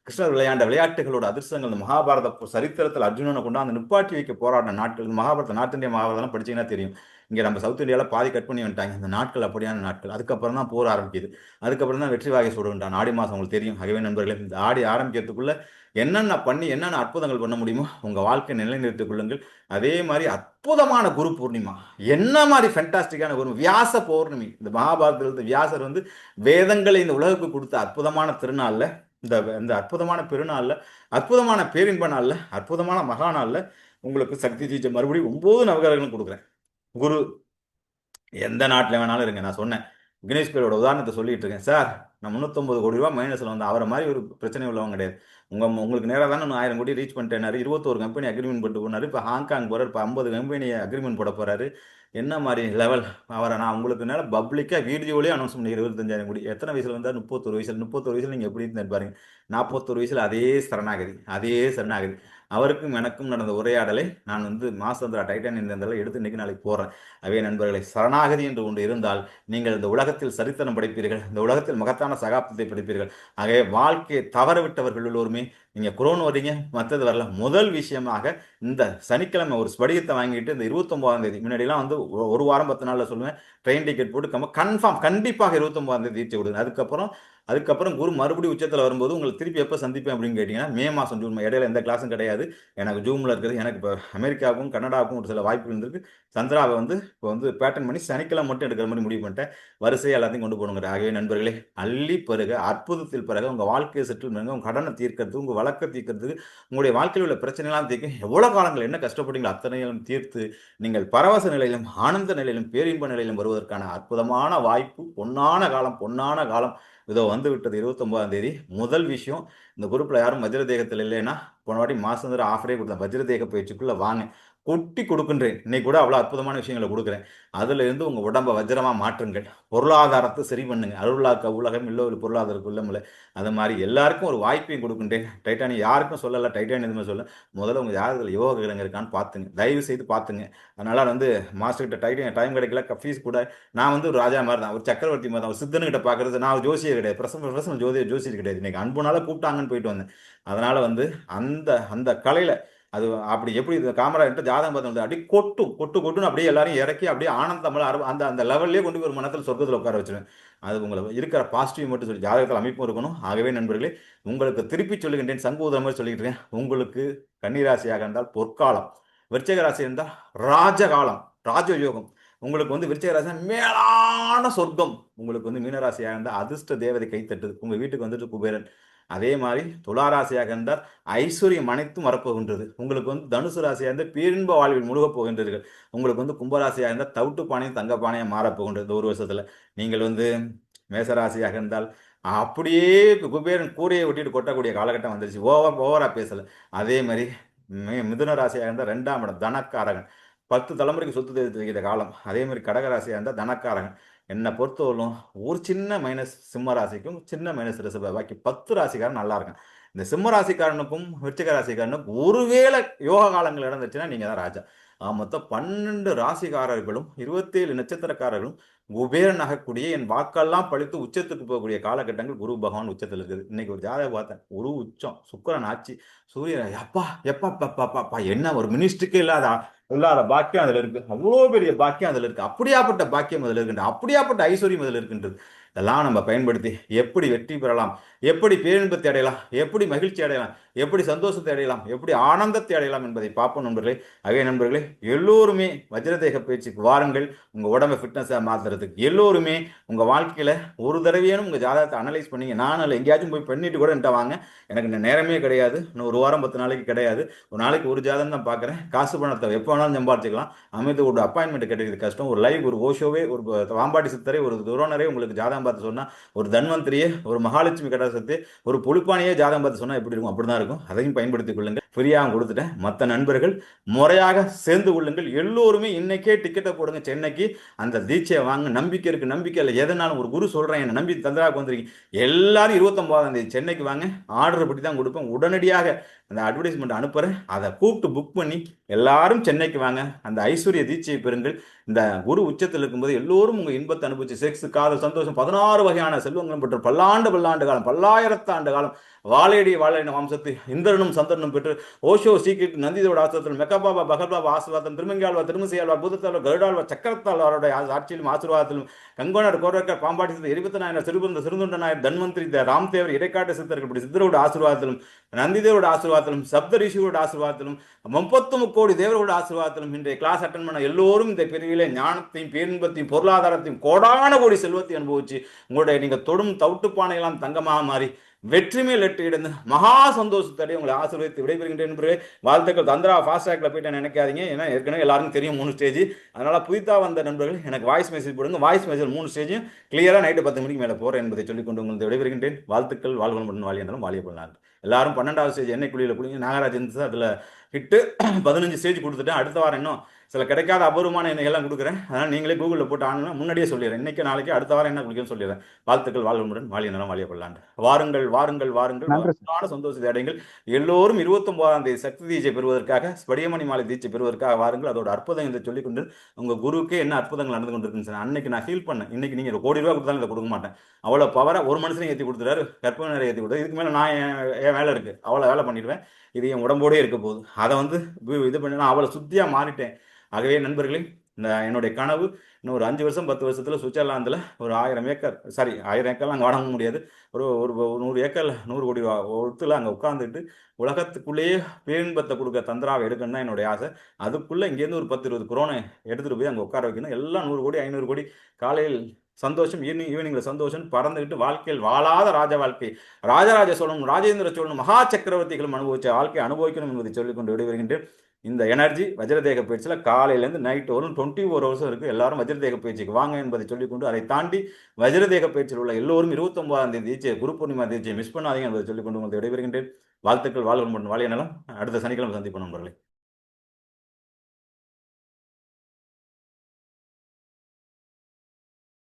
கிருஷ்ணர் விளையாண்ட விளையாட்டுகளோட அதிர்ஷ்டங்கள், இந்த மகாபாரத சரித்திரத்தில் அர்ஜுனனை கொண்டாந்து நிப்பாட்டி வைக்க போராடின நாட்கள். மகாபாரத நார்த் இந்தியா மகாபாரதம் படிச்சீங்கன்னா தெரியும். இங்கே நம்ம சவுத் இந்தியாவில் பாதி கட் பண்ணி வந்துட்டாங்க. இந்த நாட்கள் அப்படியான நாட்கள். அதுக்கப்புறம் தான் போர் ஆரம்பிக்குது. அதுக்கப்புறம் தான் வெற்றி வாகை சூடுகின்றான். ஆடி மாதம் உங்களுக்கு தெரியும். ஆகவே நண்பர்களே, இந்த ஆடி ஆரம்பிக்கிறதுக்குள்ள என்னென்ன அற்புதங்கள் பண்ண முடியுமோ உங்க வாழ்க்கை நிலைநிறுத்திக் கொள்ளுங்கள். அதே மாதிரி அற்புதமான குரு பூர்ணிமா, என்ன மாதிரி ஃபென்டாஸ்டிக்கான குரு வியாச பௌர்ணமி. இந்த மகாபாரதத்தில் வியாசர் வந்து வேதங்களை இந்த உலகுக்கு கொடுத்த அற்புதமான திருநாள்ல, இந்த அற்புதமான பெருநாள்ல, அற்புதமான பேரின்ப நாள்ல, அற்புதமான மகா நாள்ல உங்களுக்கு சக்தி தீட்சை மறுபடியும் 9 நவகிரகங்களும் கொடுக்குறேன். குரு எந்த நாட்டில் வேணாலும் இருங்க. நான் சொன்னேன், கணேஷ் பேரோட உதாரணத்தை சொல்லிட்டு இருக்கேன். சார் நான் 350 கோடி ரூபா மைனஸில் வந்து அவரை மாதிரி ஒரு பிரச்சனை உள்ளவங்க கிடையாது. உங்களுக்கு நேராக தானே நான் 1000 கோடி ரீச் பண்ணிட்டேனாரு, 21 கம்பெனி அக்ரிமெண்ட் போட்டு போனாரு, இப்போ ஹாங்காங் போகிறார், இப்போ 50 கம்பெனி அக்ரிமெண்ட் போட போகிறாரு. என்ன மாதிரி லெவல் அவரை நான் உங்களுக்கு நேர பப்ளிக்காக வீடியோலேயே அனௌன்ஸ் பண்ணி 25,000 கோடி. எத்தனை வயசில் வந்தால் 31 வயசில் 31 வயசில் நீங்கள் எப்படி இருந்தாரு பாருங்க. 41 வயசில் அதே சரணாகதி. அவருக்கும் எனக்கும் நடந்த உரையாடலை நான் வந்து மாசந்திரா டைட்டானியம் இந்த எடுத்து இன்னைக்கு நாளைக்கு போடுறேன். அவே நண்பர்களை, சரணாகதி என்று ஒன்று இருந்தால் நீங்கள் இந்த உலகத்தில் சரித்திரம் படைப்பீர்கள், இந்த உலகத்தில் மகத்தான சகாப்தத்தை படைப்பீர்கள். ஆகவே வாழ்க்கையை தவற விட்டவர்கள் எல்லோருமே, நீங்க குரோன் வரீங்க, மற்றது வரல. முதல் விஷயமாக இந்த சனிக்கிழமை ஒரு ஸ்படிகத்தை வாங்கிட்டு இந்த 29ஆம் தேதி, முன்னாடிலாம் வந்து ஒரு வாரம் 10 நாள்ல சொல்லுவேன், ட்ரெயின் டிக்கெட் போட்டு கன்ஃபார்ம் கண்டிப்பாக 29ஆம் தேதி தீர்ச்சி விடுங்க. அதுக்கப்புறம் குரு மறுபடியும் உச்சத்தில் வரும்போது உங்களை திருப்பி எப்போ சந்திப்பேன் அப்படின்னு கேட்டிங்கன்னா, மே மாதம் ஜூன். இடையில எந்த கிளாஸும் கிடையாது எனக்கு. ஜூமில் இருக்கிறது எனக்கு. இப்போ அமெரிக்காவுக்கும் கனடாவுக்கும் ஒரு சில வாய்ப்பு இருந்திருக்கு. சந்திராவை வந்து இப்போ வந்து பேட்டர்ன் பண்ணி சனிக்கிழமை மட்டும் எடுக்கிற மாதிரி முடிவு பண்ணிட்டேன். வரிசையை எல்லாத்தையும் கொண்டு போகணுங்கிற. ஆகவே நண்பர்களே, அள்ளி பிறகு அற்புதத்தில் பிறகு உங்கள் வாழ்க்கையை செட்டில் பண்ணுங்க. உங்கள் கடனை தீர்க்கிறதுக்கு, உங்கள் வழக்கை தீர்க்கிறதுக்கு, உங்களுடைய வாழ்க்கையில் உள்ள பிரச்சனைலாம் தீர்க்க எவ்வளோ காலங்கள் என்ன கஷ்டப்பட்டீங்களோ அத்தனையும் தீர்த்து நீங்கள் பரவச நிலையிலும் ஆனந்த நிலையிலும் பேரின்ப நிலையிலும் வருவதற்கான அற்புதமான வாய்ப்பு, பொன்னான காலம் இதோ வந்து விட்டது. 29ஆம் தேதி. முதல் விஷயம், இந்த குரூப்பில் யாரும் வஜ்ரதேகத்தில் இல்லைன்னா, போன வாட்டி மாசந்திர ஆஃபரே கொடுத்தேன். வஜ்ரதேக பயிற்சிக்குள்ளே வாங்க, கொட்டி கொடுக்கின்றேன். இன்னைக்கு கூட அவ்வளோ அற்புதமான விஷயங்களை கொடுக்குறேன். அதுல இருந்து உங்க உடம்பை வஜ்ரமா மாற்றுங்கள். பொருளாதாரத்தை சரி பண்ணுங்க. அருளாக்க உலகம் இல்லை ஒரு பொருளாதாரத்துக்கு இல்லமில்லை. அது மாதிரி எல்லாருக்கும் ஒரு வாய்ப்பையும் கொடுக்கின்றேன். டைட்டானியம் யாருக்கும் சொல்லலை, டைட்டானியம் எதுவுமே சொல்ல. முதல்ல உங்க ஜாதகத்தில் யோக கிரகங்கள் இருக்கான்னு பார்த்துங்க, தயவு செய்து பார்த்துங்க. அதனால வந்து மாஸ்டர்கிட்ட டைம் கிடைக்கல, ஃபீஸ் கூட. நான் வந்து ஒரு ராஜா மாதிரி தான், ஒரு சக்கரவர்த்தி மாதிரி தான், ஒரு சித்தனுக்கிட்ட பார்க்கறது. நான் ஜோசியர் கிடையாது, பிரசன்ன ஜோசியர் கிடையாது. இன்னைக்கு அன்புனால கூப்பிட்டாங்கன்னு போயிட்டு வந்தேன். அதனால வந்து அந்த கலையில அது அப்படி எப்படி காமராஜ் ஜாதகம் பார்த்து அப்படி கொட்டுன்னு அப்படியே எல்லாரையும் இறக்கி அப்படியே ஆனந்தமல அந்த அந்த லெவல்லே கொண்டு போய் ஒரு மனத்தில் சொர்க்கத்தில் உட்கார வச்சிருவேன். அது உங்களுக்கு இருக்கிற பாசிட்டிவ் மட்டும் சொல்லி ஜாதகத்தில் அமைப்பும் இருக்கணும். ஆகவே நண்பர்களே, உங்களுக்கு திருப்பி சொல்லுகின்றேன், சங்கூதம் மாதிரி சொல்லிட்டு இருக்கேன். உங்களுக்கு கன்னிராசியாக இருந்தால் பொற்காலம், விருச்சிக ராசி இருந்தால் ராஜகாலம், ராஜயோகம். உங்களுக்கு வந்து விருச்சிக ராசி மேலான சொர்க்கம். உங்களுக்கு வந்து மீனராசியாக இருந்தால் அதிர்ஷ்ட தேவதை கைத்தட்டுது, உங்க வீட்டுக்கு வந்துட்டு குபேரன். அதே மாதிரி துளாராசியாக இருந்தால் ஐஸ்வர்யம் அனைத்தும் வரப்போகின்றது. உங்களுக்கு வந்து தனுசு ராசியாக இருந்தால் பேரின்ப வாழ்வில் முழுகப் போகின்றீர்கள். உங்களுக்கு வந்து கும்பராசியாக இருந்தால் தவிட்டு பானையும் தங்க பானையும் மாறப்போகின்றது ஒரு வருஷத்துல. நீங்கள் வந்து மேசராசியாக இருந்தால் அப்படியே குபேரன் கூரையை ஒட்டிட்டு கொட்டக்கூடிய காலகட்டம் வந்துருச்சு. ஓவரா பேசல. அதே மாதிரி மிதுன ராசியாக இருந்தால் 2ஆம் இடம் தனக்காரகன், 10 தலைமுறைக்கு சொத்து தெரிவிக்கிற காலம். அதே மாதிரி கடகராசியாக இருந்தால் தனக்காரகன். என்னை பொறுத்தவரைக்கும் ஒரு சின்ன மைனஸ் சிம்ம ராசிக்கும், சின்ன மைனஸ் ரிஷப, பாக்கி 10 ராசிக்காரன் நல்லா இருக்கும். இந்த சிம்ம ராசிக்காரனுக்கும் விருச்சிக ராசிக்காரனுக்கும் ஒருவேளை யோக காலங்கள் நடந்துச்சுன்னா நீங்க தான் ராஜா. மொத்தம் 12 ராசிக்காரர்களும் 27 நட்சத்திரக்காரர்களும் குபேரன் ஆகக்கூடிய, என் வாக்கெல்லாம் பழித்து உச்சத்துக்கு போகக்கூடிய காலகட்டங்கள் குரு பகவான் உச்சத்தில் இருக்குது. இன்னைக்கு ஒரு ஜாதகம் பார்த்தேன், குரு உச்சம், சுக்கிரன் ஆட்சி, சூரியன் எப்பா என்ன ஒரு மினிஸ்ட்ரிக்கே இல்லாத பாக்கியம் அதுல இருக்கு. அவ்வளோ பெரிய பாக்கியம் அதுல இருக்கு. அப்படியாப்பட்ட பாக்கியம் அதுல இருக்கின்றது, அப்படியாப்பட்ட ஐஸ்வர்யம் அதுல இருக்கின்றது. இதெல்லாம் நம்ம பயன்படுத்தி எப்படி வெற்றி பெறலாம், எப்படி பேரின்பத்தை அடையலாம், எப்படி மகிழ்ச்சி அடையலாம், எப்படி சந்தோஷத்தை அடையலாம், எப்படி ஆனந்தத்தை அடையலாம் என்பதை பார்ப்போம் நண்பர்களே. அதே நண்பர்களே, எல்லோருமே வஜ்ரதேக பயிற்சிக்கு வாருங்கள். உங்க உடம்பை ஃபிட்னஸாக மாத்துறதுக்கு எல்லோருமே உங்க வாழ்க்கையில ஒரு தடவையும் உங்க ஜாதகத்தை அனலைஸ் பண்ணீங்க. நான் இல்லை எங்கேயாச்சும் போய் பண்ணிட்டு கூட என்கிட்ட வாங்க, எனக்கு இந்த நேரமே கிடையாது. இன்னும் ஒரு வாரம் 10 நாளைக்கு கிடையாது. ஒரு நாளைக்கு ஒரு ஜாதகம் தான் பார்க்குறேன். காசு பணத்தை எப்போ வேணாலும் சம்பாதிச்சுக்கலாம். அமைதி ஒரு அப்பாயின்மெண்ட் கிடைக்கிறது கஷ்டம். ஒரு லைவ், ஒரு ஓஷோவே, ஒரு வாம்பாடி சித்தரை, ஒரு துரோணரே உங்களுக்கு ஜாதகம் பார்த்து சொன்னா, ஒரு தன்வந்திரியே, ஒரு மகாலட்சுமி கடாசத்தை, ஒரு புலிப்பானையே ஜாதகம் பார்த்து சொன்னா எப்படி இருக்கும்? அப்படிதான் இருக்கும். அதையும் பயன்படுத்திக் கொள்ளுங்கள். ஃப்ரீயாக கொடுத்துட்டேன். மற்ற நண்பர்கள் முறையாக சேர்ந்து கொள்ளுங்கள். எல்லோருமே இன்னைக்கே டிக்கெட்டை போடுங்க சென்னைக்கு. அந்த தீட்சையை வாங்க. நம்பிக்கை இருக்கு, நம்பிக்கை இல்லை, எதனாலும் ஒரு குரு சொல்றேன், என்னை நம்பி தந்திராவுக்கு வந்துருக்கீங்க. எல்லாரும் 29ஆம் தேதி சென்னைக்கு வாங்க. ஆர்டர் படி தான் கொடுப்பேன். உடனடியாக அந்த அட்வர்டைஸ்மெண்ட் அனுப்புறேன். அதை கூப்பிட்டு புக் பண்ணி எல்லாரும் சென்னைக்கு வாங்க. அந்த ஐஸ்வர்ய தீட்சையை பெறுங்கள். இந்த குரு உச்சத்தில் இருக்கும்போது எல்லோரும் உங்க இன்பத்தை அனுபவிச்சு செக்ஸ், காதல், சந்தோஷம், 16 வகையான செல்வங்களும் பெற்று பல்லாண்டு காலம், பல்லாயிரத்தாண்டு காலம் வாழையடி வம்சத்து இந்திரனும் சந்திரனும் பெற்று ஓஷோ, சீக்கிரம், நந்திதோட ஆசிரத்தில், மெக்கபாபா, பகர்பாபா ஆசீர்வாதம், திருமங்கியாழ்வார், திருமசையாழ்வார், பூதத்தாழ்வார், கருடாழ்வார், சக்கரத்தாழ்வாரோட ஆட்சியிலும் ஆசீர்வாதத்திலும், கங்கோனர், கோரக்கர், பாம்பாட்டி சித்தர், 24 சிறுபந்த சிறுந்துண்ட நாயர், தன்வந்திரி, ராம்தேவர், இடைக்காட்டு சித்தர்கள், இப்படி சித்தரோட ஆசீர்வாதத்திலும், நந்திதேவரோட ஆசீர்வாதத்திலும், சப்த ரிஷியோட ஆசீர்வாதத்திலும், 33 கோடி தேவரோட ஆசீர்வாதத்திலும் இன்றைய கிளாஸ் அட்டன் பண்ண எல்லோரும் இந்த பிரிவிலே ஞானத்தையும் பேரின்பத்தையும் பொருளாதாரத்தையும் கோடான கோடி செல்வத்தையும் அனுபவிச்சு உங்களுடைய நீங்க தொடும் தவிட்டுப்பானையெல்லாம் தங்கமாக மாறி வெற்றி மேல் வெற்றி அடைந்து மகா சந்தோஷத்தோட உங்களை ஆசீர்வதித்து விடைபெறுகின்றேன் என்பது வாழ்த்துக்கள். தந்திரா ஃபாஸ்ட் ட்ராக்ல போயிட்டு நினைக்காதீங்க, ஏன்னா ஏற்கனவே எல்லாருக்கும் தெரியும் 3 ஸ்டேஜ். அதனால புதிதாக வந்த நண்பர்கள் எனக்கு வாய்ஸ் மெசேஜ் போடுங்க. வாய்ஸ் மெசேஜ் 3 ஸ்டேஜும் கிளியரா நைட்டு 10 மணிக்கு மேலே போறேன் என்பதை சொல்லிக்கொண்டு உங்களுக்கு விடைபெறுகின்றேன். வாழ்த்துக்கள். வாழ்வன் வாழி என்றாலும் வாழிய பண்ணலாம். எல்லாரும் 12வது ஸ்டேஜ் எண்ணெய் குழியில் குளிங்க. நாகராஜன் அதில் ஹிட்டு 15 ஸ்டேஜ் கொடுத்துட்டேன். அடுத்த வாரம் இன்னும் சில கிடைக்காத அபூர்வமான எண்ணெய்கள்லாம் கொடுக்குறேன். அதனால் நீங்களே கூகுளில் போட்டு ஆனா முன்னாடியே சொல்லிடுறேன். இன்னைக்கு நாளைக்கு அடுத்த வாரம் என்ன குளிக்கணும்னு சொல்லிடுறேன். வாழ்த்துக்கள். வாழ்வுடன் வாழிய நலம் வாழிய கொள்ளாண்டு. வாருங்கள் வாருங்கள் வாருங்கள், சந்தோஷத்தை அடைங்கள். எல்லோரும் 29ஆம் தேதி சக்தி தீட்சை பெறுவதற்காக, ஸ்படியமணி மாலை தீட்சை பெறுவதற்காக வாருங்கள். அதோட அற்புதம் என்று சொல்லிக்கொண்டு உங்க குருவுக்கே என்ன அற்புதங்கள் நடந்து கொண்டிருக்குன்னு அன்னைக்கு நான் ஃபீல் பண்ணேன். இன்னைக்கு நீங்க 1 கோடி ரூபா கொடுத்தாலும் இதை கொடுக்க மாட்டேன். அவ்வளோ பவரை ஒரு மனுஷனையும் ஏற்றி கொடுத்துறாரு, கற்பனை நிறைய ஏற்றி கொடுத்தாரு. இதுக்கு மேலே நான் என் வேலை இருக்கு, அவ்வளோ வேலை பண்ணிடுவேன். இது என் உடம்போடே இருக்க போகுது. அதை வந்து இது பண்ணி நான் அவ்வளோ சுத்தியாக மாறிட்டேன். ஆகவே நண்பர்களே, என்னுடைய கனவு இன்னும் ஒரு 5 வருஷம் 10 வருஷத்தில் சுவிட்சர்லாந்தில் ஒரு 1000 ஏக்கர், சாரி 1000 ஏக்கர்லாம் அங்கே வாங்க முடியாது, ஒரு 100 ஏக்கர் 100 கோடி ரூபா ஒருத்தில் அங்கே உட்காந்துட்டு உலகத்துக்குள்ளேயே பேரின்பத்தை கொடுக்க தந்திராவை எடுக்கணும் தான் என்னுடைய ஆசை. அதுக்குள்ளே இங்கேருந்து ஒரு 10-20 குரோனை எடுத்துகிட்டு போய் அங்கே உட்கார வைக்கணும். எல்லாம் 100 கோடி 500 கோடி. காலையில் சந்தோஷம், ஈவினிங்ல சந்தோஷம், பறந்துகிட்டு வாழ்க்கையில் வாழாத ராஜ வாழ்க்கை, ராஜராஜ சோழனும் ராஜேந்திர சோழனும் மகா சக்கரவர்த்திகளும் அனுபவிச்ச வாழ்க்கையை அனுபவிக்கணும் என்பதை சொல்லிக்கொண்டு விடைபெறுகின்றேன். இந்த எனர்ஜி வஜ்ரதேக பயிற்சியில் காலையிலேருந்து நைட் வரும் 24 ஹவர்ஸ் இருக்குது. எல்லாரும் வஜ்ரதேக பயிற்சிக்கு வாங்க என்பதை சொல்லிக்கொண்டு, அதை தாண்டி வஜ்ரதேக பயிற்சியில் உள்ள எல்லோரும் 29ஆம் தேதி தீட்சை, குரு பூர்ணிமா தீட்சையை மிஸ் பண்ணாதீங்க என்பதை சொல்லிக்கொண்டு உங்களுக்கு விடைபெறுகின்றேன். வாழ்த்துக்கள். வாழ்வன் வாழிய நலம். அடுத்த சனிக்கிழமை சந்திப்போம் நண்பர்களே.